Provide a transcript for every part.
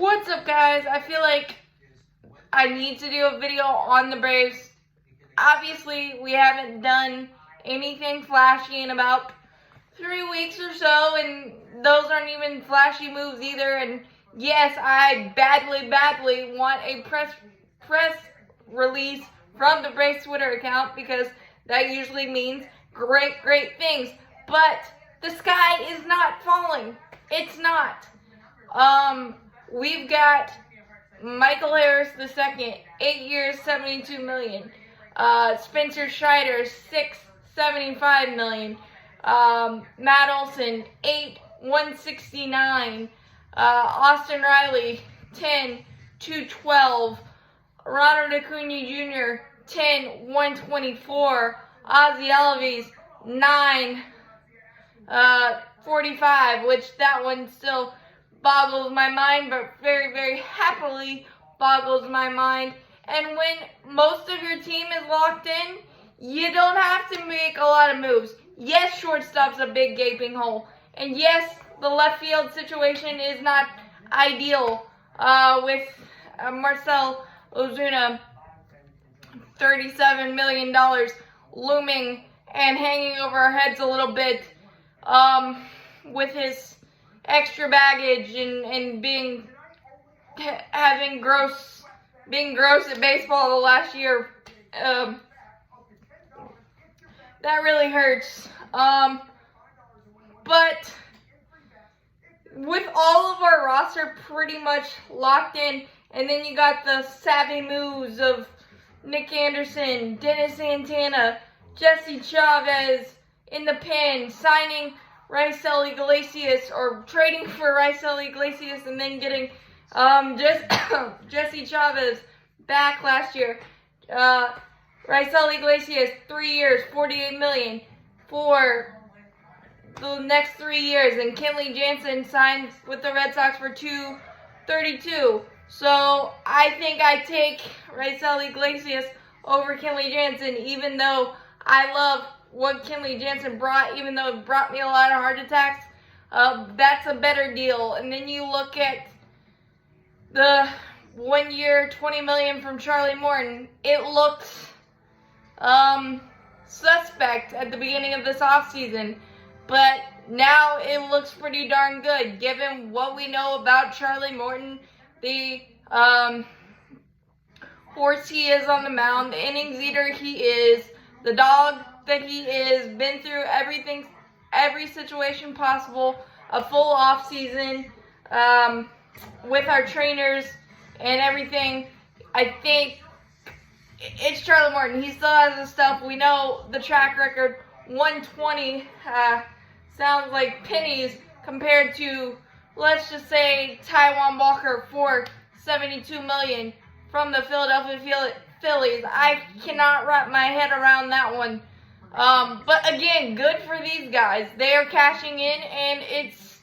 What's up, guys? I feel like I need to do a video on the Braves. Obviously, we haven't done anything flashy in about 3 weeks or so, and those aren't even flashy moves either. And yes, I badly want a press release from the Braves Twitter account, because that usually means great things. But the sky is not falling. It's not. We've got Michael Harris II, 8 years, $72 million. Spencer Strider, 6, $75 million. Matt Olson, 8, $169. Austin Riley, 10, $212. Ronald Acuna Jr., 10, $124. Ozzie Albies, 9, $45, which that one still boggles my mind, but very happily boggles my mind. And when most of your team is locked in, you don't have to make a lot of moves. Yes, shortstop's a big gaping hole. And yes, the left field situation is not ideal with Marcell Ozuna, $37 million looming and hanging over our heads a little bit, with his extra baggage and being gross at baseball the last year. That really hurts. But with all of our roster pretty much locked in, and then you got the savvy moves of Nick Anderson, Dennis Santana, Jesse Chavez in the pen, signing Raisel Iglesias, or trading for Raisel Iglesias, and then getting Jesse Chavez back last year. Raisel Iglesias, 3 years, $48 million for the next 3 years, and Kenley Jansen signs with the Red Sox for $232. So I think I take Raisel Iglesias over Kenley Jansen, even though I love what Kenley Jansen brought, even though it brought me a lot of heart attacks. That's a better deal. And then you look at the 1 year, $20 million from Charlie Morton. It looked suspect at the beginning of this offseason, but now it looks pretty darn good, given what we know about Charlie Morton, the horse he is on the mound, the innings eater he is, the dog that he is, been through everything, every situation possible, a full off season with our trainers and everything. I think it's Charlie Morton. He still has the stuff. We know the track record. 120 sounds like pennies compared to, let's just say, Taijuan Walker for $72 million from the Philadelphia Phillies. I cannot wrap my head around that one. But again, good for these guys. They are cashing in, and it's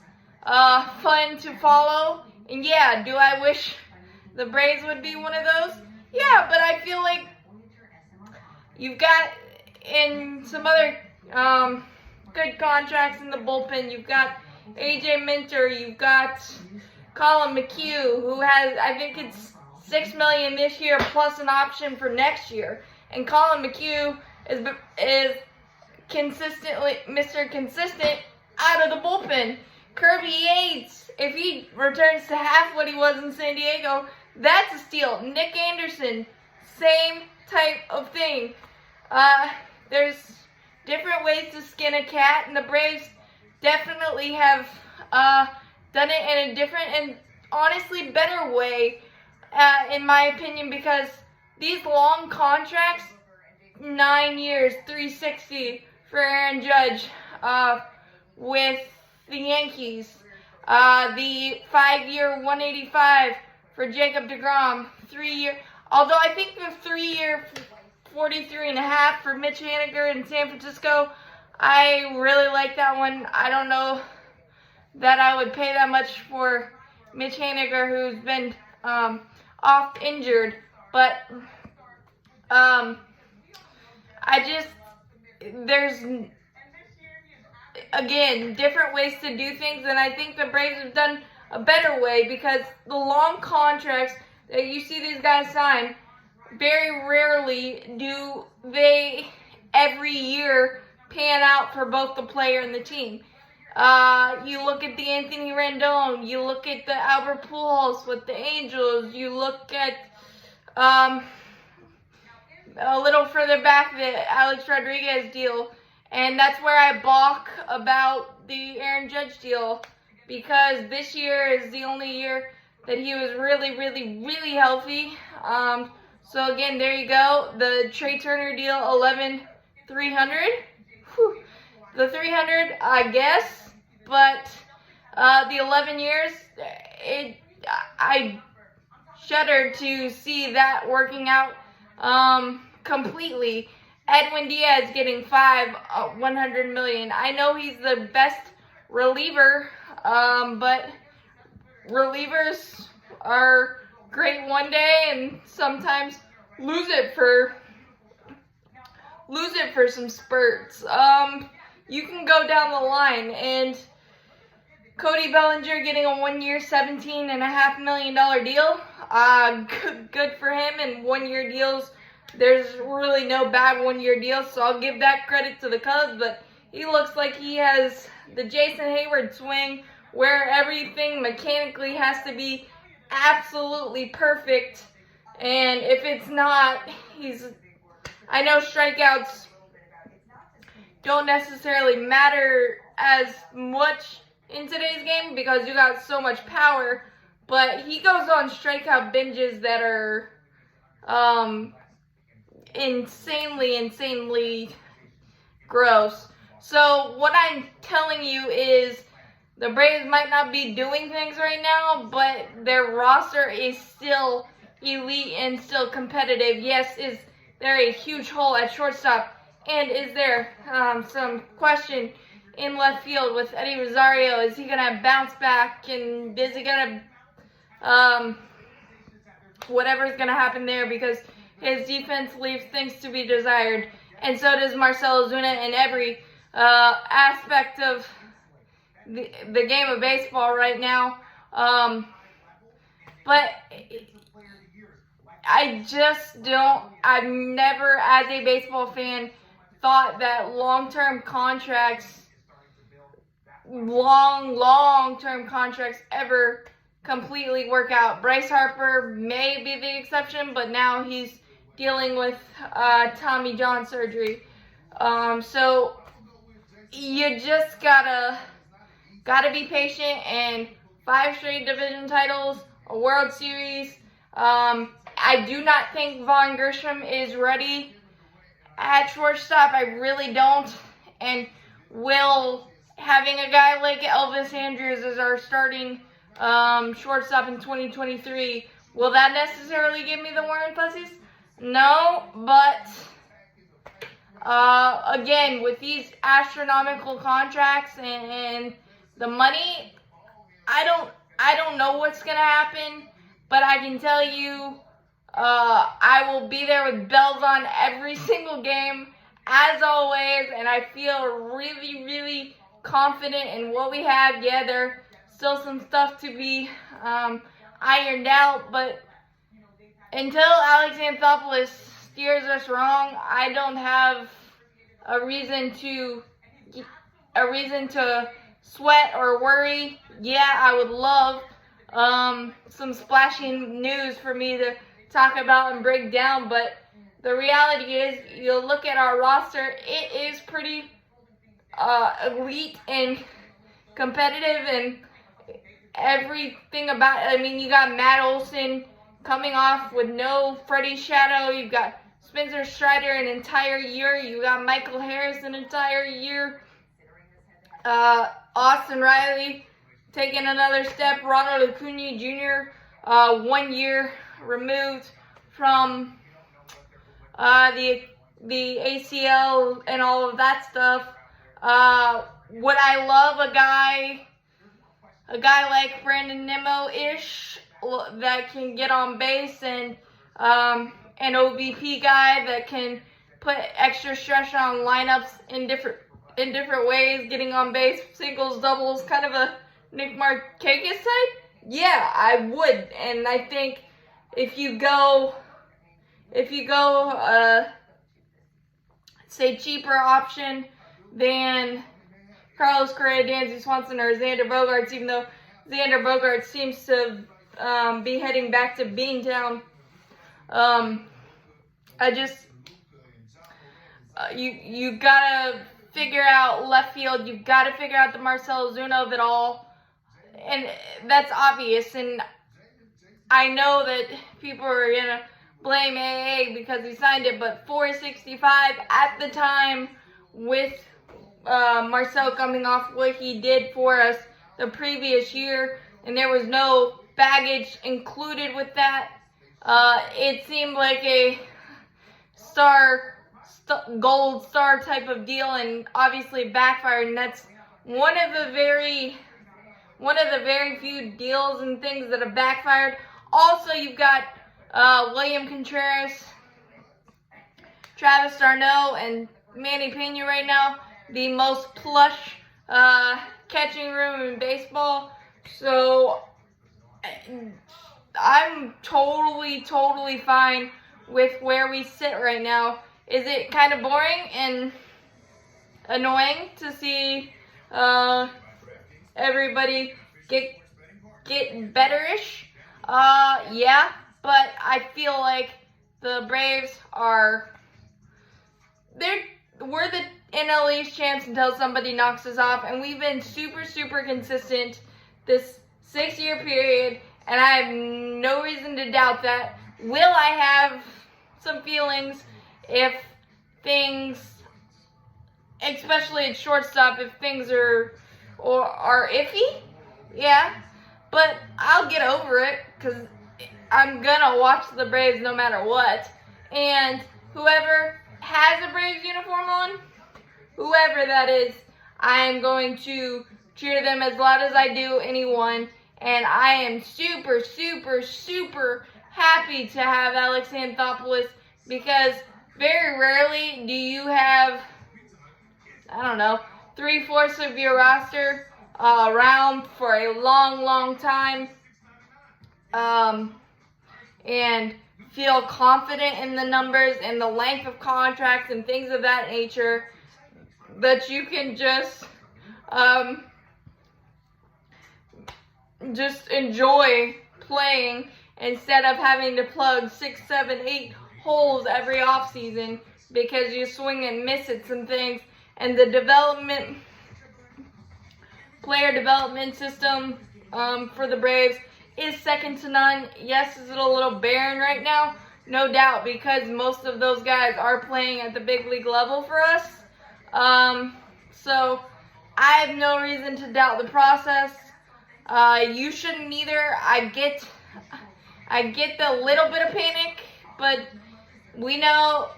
fun to follow. And yeah, do I wish the Braves would be one of those? Yeah, but I feel like you've got in some other good contracts in the bullpen. You've got AJ Minter. You've got Colin McHugh, who has, I think it's $6 million this year plus an option for next year. And Colin McHugh is consistently Mr. Consistent out of the bullpen. Kirby Yates, if he returns to half what he was in San Diego, that's a steal. Nick Anderson, same type of thing. There's different ways to skin a cat, and the Braves definitely have done it in a different and honestly better way, in my opinion, because these long contracts, 9 years, $360 for Aaron Judge with the Yankees, the 5-year, $185 for Jacob deGrom, 3-year, although I think the 3-year, $43.5 for Mitch Haniger in San Francisco, I really like that one. I don't know that I would pay that much for Mitch Haniger, who's been off injured, but there's, again, different ways to do things, and I think the Braves have done a better way, because the long contracts that you see these guys sign, very rarely do they every year pan out for both the player and the team. You look at the Anthony Rendon, you look at the Albert Pujols with the Angels, you look at a little further back the Alex Rodriguez deal, and that's where I balk about the Aaron Judge deal, because this year is the only year that he was really, really, really healthy. So again, there you go. The Trey Turner deal, 11,300. The 300, I guess, but the 11 years, I shudder to see that working out completely. Edwin Diaz getting 100 million. I know he's the best reliever, but relievers are great one day and sometimes lose it for some spurts. You can go down the line, and Cody Bellinger getting a 1 year, $17.5 million deal. Good for him. And 1 year deals, there's really no bad 1 year deals, so I'll give that credit to the Cubs. But he looks like he has the Jason Hayward swing, where everything mechanically has to be absolutely perfect. And if it's not, I know strikeouts don't necessarily matter as much in today's game because you got so much power, but he goes on strikeout binges that are insanely gross. So what I'm telling you is the Braves might not be doing things right now, but their roster is still elite and still competitive. Yes, is there a huge hole at shortstop? And is there some question in left field with Eddie Rosario? Is he going to bounce back? And is he going to, whatever's going to happen there, because his defense leaves things to be desired. And so does Marcell Ozuna in every aspect of the game of baseball right now. But I've never, as a baseball fan, thought that long-term contracts ever completely work out. Bryce Harper may be the exception, but now he's dealing with Tommy John surgery. So you just gotta be patient, and 5 straight division titles, a World Series. I do not think Vaughn Gershom is ready at shortstop. I really don't. And having a guy like Elvis Andrus as our starting shortstop in 2023, will that necessarily give me the warm and fuzzies? No, but again, with these astronomical contracts and the money, I don't know what's gonna happen, but I can tell you, I will be there with bells on every single game, as always, and I feel really, really confident in what we have. Yeah, there's still some stuff to be ironed out, but until Alex Anthopoulos steers us wrong, I don't have a reason to sweat or worry. Yeah, I would love some splashy news for me to talk about and break down, but the reality is, you look at our roster, it is pretty elite and competitive, and everything about it. I mean, you got Matt Olson coming off with no Freddie Shadow, you've got Spencer Strider an entire year, you got Michael Harris an entire year, Austin Riley taking another step, Ronald Acuna Jr. 1 year removed from the ACL and all of that stuff. Would I love a guy like Brandon Nimmo-ish that can get on base, and an OBP guy that can put extra stress on lineups in different ways, getting on base, singles, doubles, kind of a Nick Markakis side? Yeah, I would. And I think if you go say cheaper option than Carlos Correa, Dansby Swanson, or Xander Bogaerts, even though Xander Bogaerts seems to be heading back to Beantown. You gotta figure out left field. You've got to figure out the Marcell Ozuna of it all, and that's obvious. And I know that people are gonna blame AA because he signed it, but $465 at the time with Marcell coming off what he did for us the previous year, and there was no baggage included with that. It seemed like a gold star type of deal, and obviously backfired. And that's one of the very few deals and things that have backfired. Also, you've got William Contreras, Travis d'Arnaud, and Manny Pena right now, the most plush catching room in baseball. So I'm totally fine with where we sit right now. Is it kind of boring and annoying to see everybody get betterish? Yeah, but I feel like the Braves we're the NL East champs until somebody knocks us off, and we've been super consistent this 6-year period, and I have no reason to doubt that. Will I have some feelings if things, especially at shortstop, if things are iffy? Yeah, but I'll get over it because I'm gonna watch the Braves no matter what. And whoever has a Braves uniform on, whoever that is, I am going to cheer them as loud as I do anyone. And I am super happy to have Alex Anthopoulos, because very rarely do you have, I don't know, 3/4 of your roster around for a long time, and feel confident in the numbers and the length of contracts and things of that nature, that you can just enjoy playing instead of having to plug 6, 7, 8 holes every offseason because you swing and miss at some things. And the player development system for the Braves is second to none. Yes, is it a little barren right now? No doubt, because most of those guys are playing at the big league level for us. So I have no reason to doubt the process. You shouldn't either. I get the little bit of panic, but we know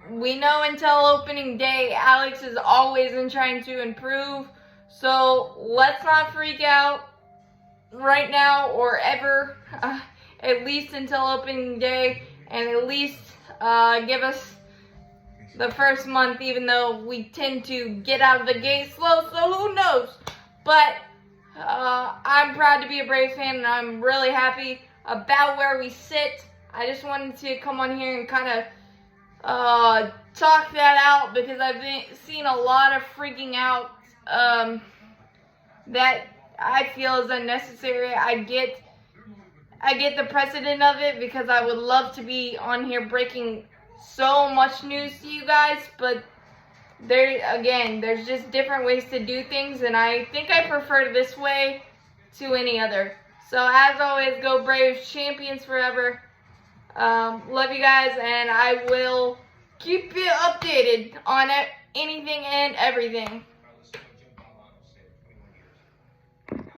until opening day, Alex is always trying to improve. So let's not freak out right now or ever, at least until opening day, and at least give us the first month, even though we tend to get out of the gate slow, so who knows. But I'm proud to be a Braves fan, and I'm really happy about where we sit. I just wanted to come on here and kind of talk that out, because I've seen a lot of freaking out that I feel is unnecessary. I get the precedent of it, because I would love to be on here breaking so much news to you guys, but there's just different ways to do things, and I think I prefer this way to any other. So as always, go Braves, champions forever. Love you guys, and I will keep you updated on anything and everything.